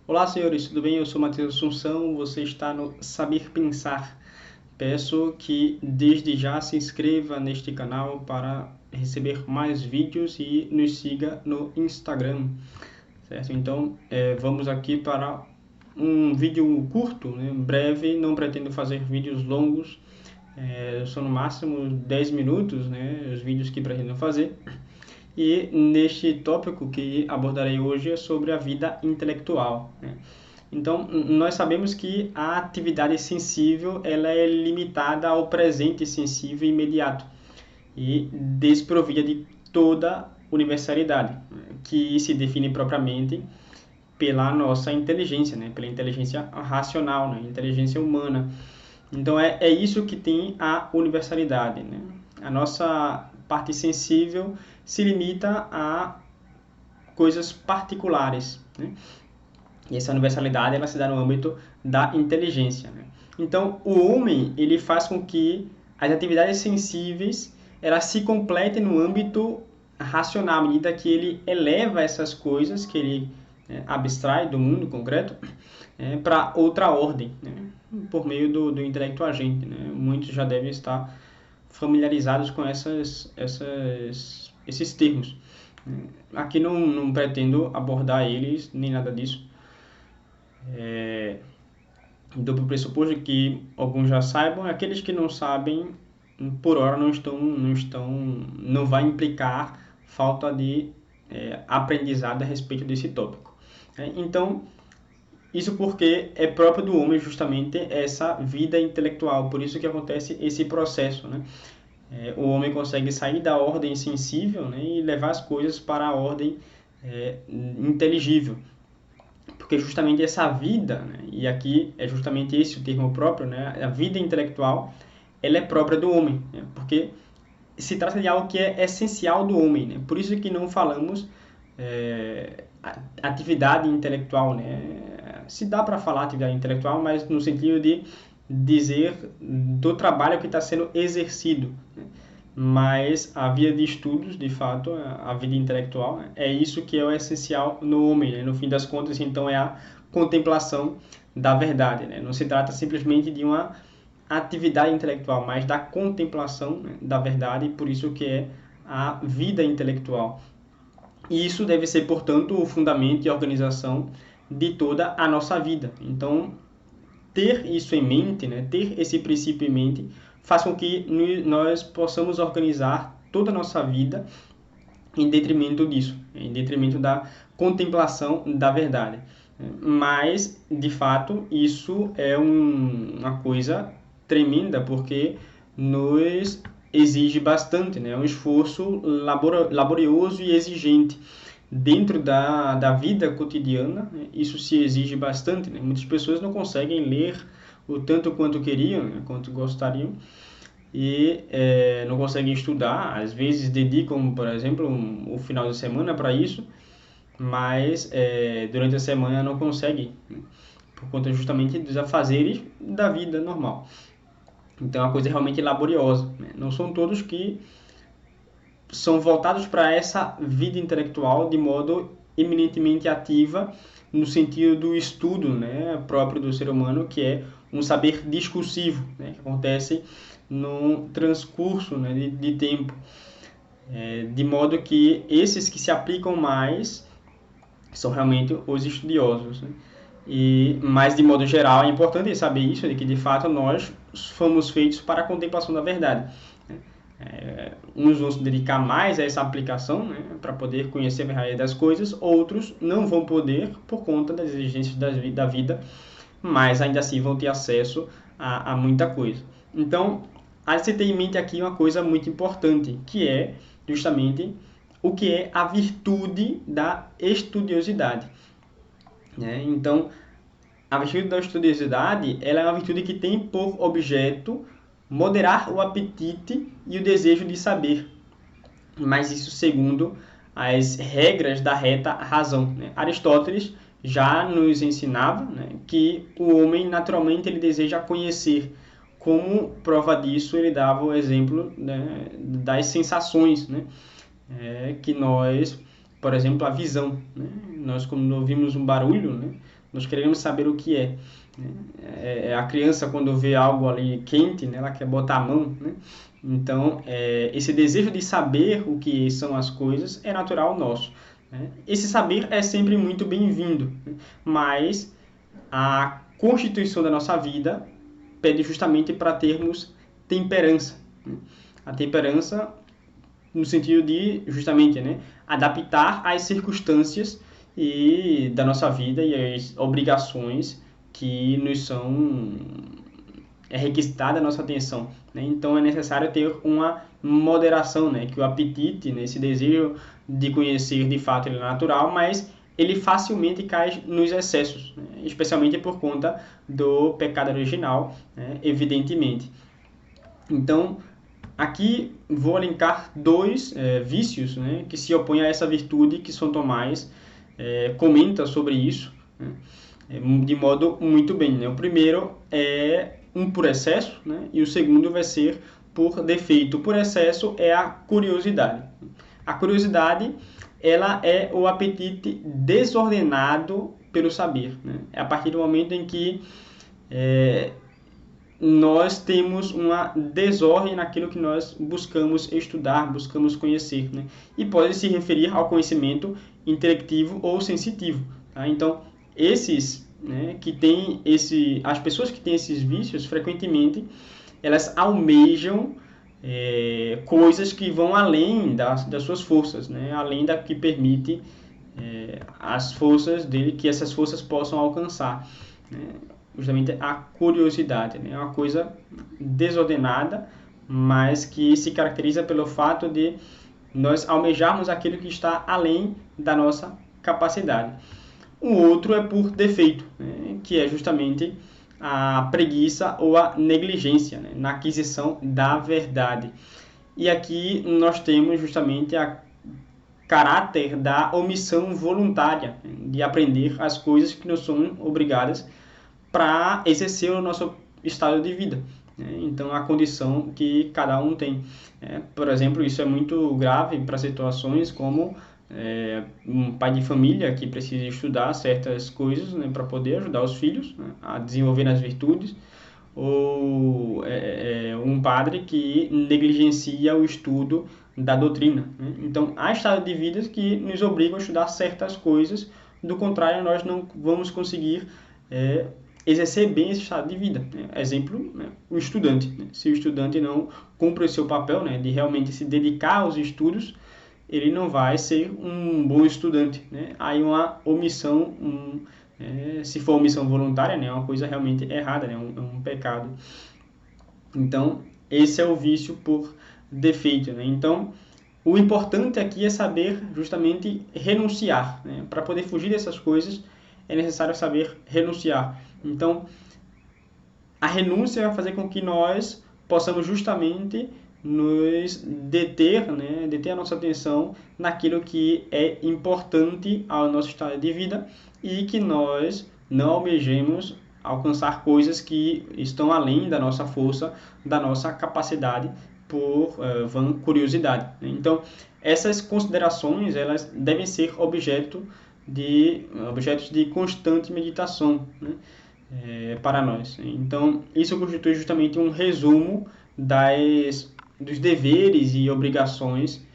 Olá, senhores, tudo bem? Eu sou Matheus Assunção, você está no Saber Pensar. Peço que desde já se inscreva neste canal para receber mais vídeos e nos siga no Instagram, certo? Então, vamos aqui para um vídeo curto, né? Breve, não pretendo fazer vídeos longos, são no máximo 10 minutos, né? Os vídeos que pretendo fazer. E neste tópico que abordarei hoje é sobre a vida intelectual, né? Então, nós sabemos que a atividade sensível ela é limitada ao presente sensível imediato e desprovida de toda universalidade, que se define propriamente pela nossa inteligência, né? Pela inteligência racional, né? Inteligência humana. Então, é isso que tem a universalidade, né? A nossa parte sensível se limita a coisas particulares, né? E essa universalidade ela se dá no âmbito da inteligência, né? Então, o homem ele faz com que as atividades sensíveis elas se completem no âmbito racional, à medida que ele eleva essas coisas que ele abstrai do mundo concreto para outra ordem, né? Por meio do intelecto agente, né? Muitos já devem estar familiarizados com esses termos. Aqui não pretendo abordar eles, nem nada disso. Dou para o pressuposto que alguns já saibam, aqueles que não sabem, por hora não vai implicar falta de aprendizado a respeito desse tópico. Então, isso porque é próprio do homem justamente essa vida intelectual, por isso que acontece esse processo, né? O homem consegue sair da ordem sensível, né, e levar as coisas para a ordem inteligível. Porque justamente essa vida, né, e aqui é justamente esse o termo próprio, né, a vida intelectual, ela é própria do homem, né, porque se trata de algo que é essencial do homem, né, por isso que não falamos atividade intelectual, né, se dá para falar atividade intelectual, mas no sentido de dizer do trabalho que está sendo exercido, né, mas a via de estudos, de fato, a vida intelectual, né, é isso que é o essencial no homem, né? No fim das contas, então, é a contemplação da verdade, né? Não se trata simplesmente de uma atividade intelectual, mas da contemplação, né, da verdade, e por isso que é a vida intelectual. E isso deve ser, portanto, o fundamento e a organização de toda a nossa vida. Então, ter isso em mente, né, ter esse princípio em mente, faz com que nós possamos organizar toda a nossa vida em detrimento disso, em detrimento da contemplação da verdade. Mas, de fato, isso é uma coisa tremenda, porque nos exige bastante, né? É um esforço laborioso e exigente. Dentro da vida cotidiana, né, isso se exige bastante, né? Muitas pessoas não conseguem ler o tanto quanto queriam, né, quanto gostariam, e não conseguem estudar. Às vezes dedicam, por exemplo, o final de semana para isso, mas durante a semana não conseguem, né, por conta justamente dos afazeres da vida normal. Então, é uma coisa realmente laboriosa, né? Não são todos que são voltados para essa vida intelectual de modo eminentemente ativa, no sentido do estudo, né, próprio do ser humano, que é um saber discursivo, né, que acontece no transcurso, né, de tempo. De modo que esses que se aplicam mais são realmente os estudiosos, né? Mas, de modo geral, é importante saber isso, de que, de fato, nós fomos feitos para a contemplação da verdade. Uns vão se dedicar mais a essa aplicação, né, para poder conhecer a verdade das coisas, outros não vão poder por conta das exigências da vida, mas ainda assim vão ter acesso a muita coisa. Então, a se ter em mente aqui uma coisa muito importante, que é justamente o que é a virtude da estudiosidade, né? Então, a virtude da estudiosidade ela é uma virtude que tem por objeto moderar o apetite e o desejo de saber, mas isso segundo as regras da reta razão, né? Aristóteles já nos ensinava, né, que o homem naturalmente ele deseja conhecer. Como prova disso, ele dava o exemplo, né, das sensações, né, que nós, por exemplo, a visão, né, nós quando ouvimos um barulho, né, nós queremos saber o que é. A criança, quando vê algo ali quente, né, ela quer botar a mão, né? Então, esse desejo de saber o que são as coisas é natural nosso, né? Esse saber é sempre muito bem-vindo, né? Mas a constituição da nossa vida pede justamente para termos temperança, né? A temperança no sentido de, justamente, né, adaptar às circunstâncias e da nossa vida e às obrigações que nos são requisitada a nossa atenção, né? Então é necessário ter uma moderação, né? Que o apetite, né, esse desejo de conhecer de fato ele é natural, mas ele facilmente cai nos excessos, né? Especialmente por conta do pecado original, né? Evidentemente. Então, aqui vou linkar dois vícios, né, que se opõem a essa virtude que São Tomás comenta sobre isso, né, de modo muito bem, né? O primeiro é um por excesso, né, e o segundo vai ser por defeito. Por excesso é a curiosidade. A curiosidade, ela é o apetite desordenado pelo saber, né? É a partir do momento em que nós temos uma desordem naquilo que nós buscamos estudar, buscamos conhecer, né? E pode se referir ao conhecimento intelectivo ou sensitivo, tá? Então, esses, né, que tem as pessoas que têm esses vícios, frequentemente, elas almejam coisas que vão além das suas forças, né? Além da que permite as forças dele, que essas forças possam alcançar, né? Justamente a curiosidade, né? É uma coisa desordenada, mas que se caracteriza pelo fato de nós almejarmos aquilo que está além da nossa capacidade. O outro é por defeito, né? Que é justamente a preguiça ou a negligência, né? Na aquisição da verdade. E aqui nós temos justamente a caráter da omissão voluntária, né? De aprender as coisas que não são obrigadas para exercer o nosso estado de vida, né? Então, a condição que cada um tem. Por exemplo, isso é muito grave para situações como um pai de família que precisa estudar certas coisas, né, para poder ajudar os filhos, né, a desenvolver as virtudes, ou um padre que negligencia o estudo da doutrina, né? Então, há estados de vida que nos obrigam a estudar certas coisas, do contrário, nós não vamos conseguir exercer bem esse estado de vida, né? Exemplo, né, o estudante, né? Se o estudante não cumpre o seu papel, né, de realmente se dedicar aos estudos, ele não vai ser um bom estudante, né? Aí uma omissão, se for omissão voluntária, né, é uma coisa realmente errada, né, é um pecado. Então, esse é o vício por defeito, né? Então, o importante aqui é saber justamente renunciar, né? Para poder fugir dessas coisas, é necessário saber renunciar. Então, a renúncia vai fazer com que nós possamos justamente nos deter, né? Deter a nossa atenção naquilo que é importante ao nosso estado de vida e que nós não almejemos alcançar coisas que estão além da nossa força, da nossa capacidade, por vã curiosidade. Então, essas considerações elas devem ser objetos de constante meditação, né, para nós. Então, isso constitui justamente um resumo dos deveres e obrigações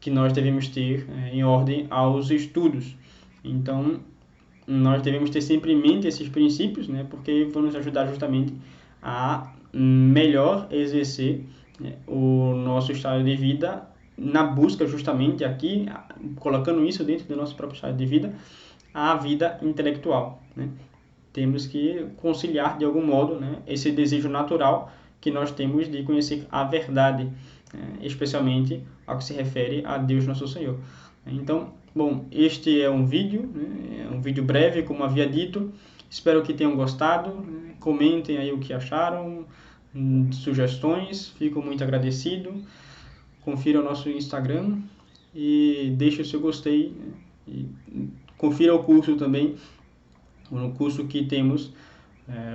que nós devemos ter em ordem aos estudos. Então, nós devemos ter sempre em mente esses princípios, né, porque vão nos ajudar justamente a melhor exercer, né, o nosso estado de vida na busca justamente aqui, colocando isso dentro do nosso próprio estado de vida, a vida intelectual, né? Temos que conciliar de algum modo, né, esse desejo natural que nós temos de conhecer a verdade, especialmente ao que se refere a Deus Nosso Senhor. Então, bom, este é um vídeo, né, um vídeo breve, como havia dito. Espero que tenham gostado, né? Comentem aí o que acharam, sugestões, fico muito agradecido. Confira o nosso Instagram e deixe o seu gostei, né? E confira o curso também, o curso que temos,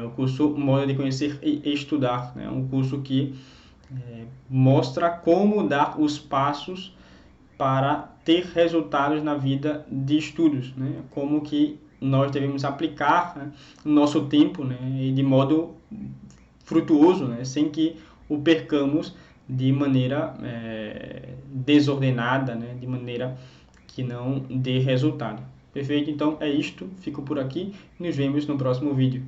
o curso Modo de Conhecer e Estudar, né? Um curso que mostra como dar os passos para ter resultados na vida de estudos, né? Como que nós devemos aplicar, né, o nosso tempo, né, e de modo frutuoso, né, sem que o percamos de maneira desordenada, né, de maneira que não dê resultado. Perfeito? Então é isto, fico por aqui e nos vemos no próximo vídeo.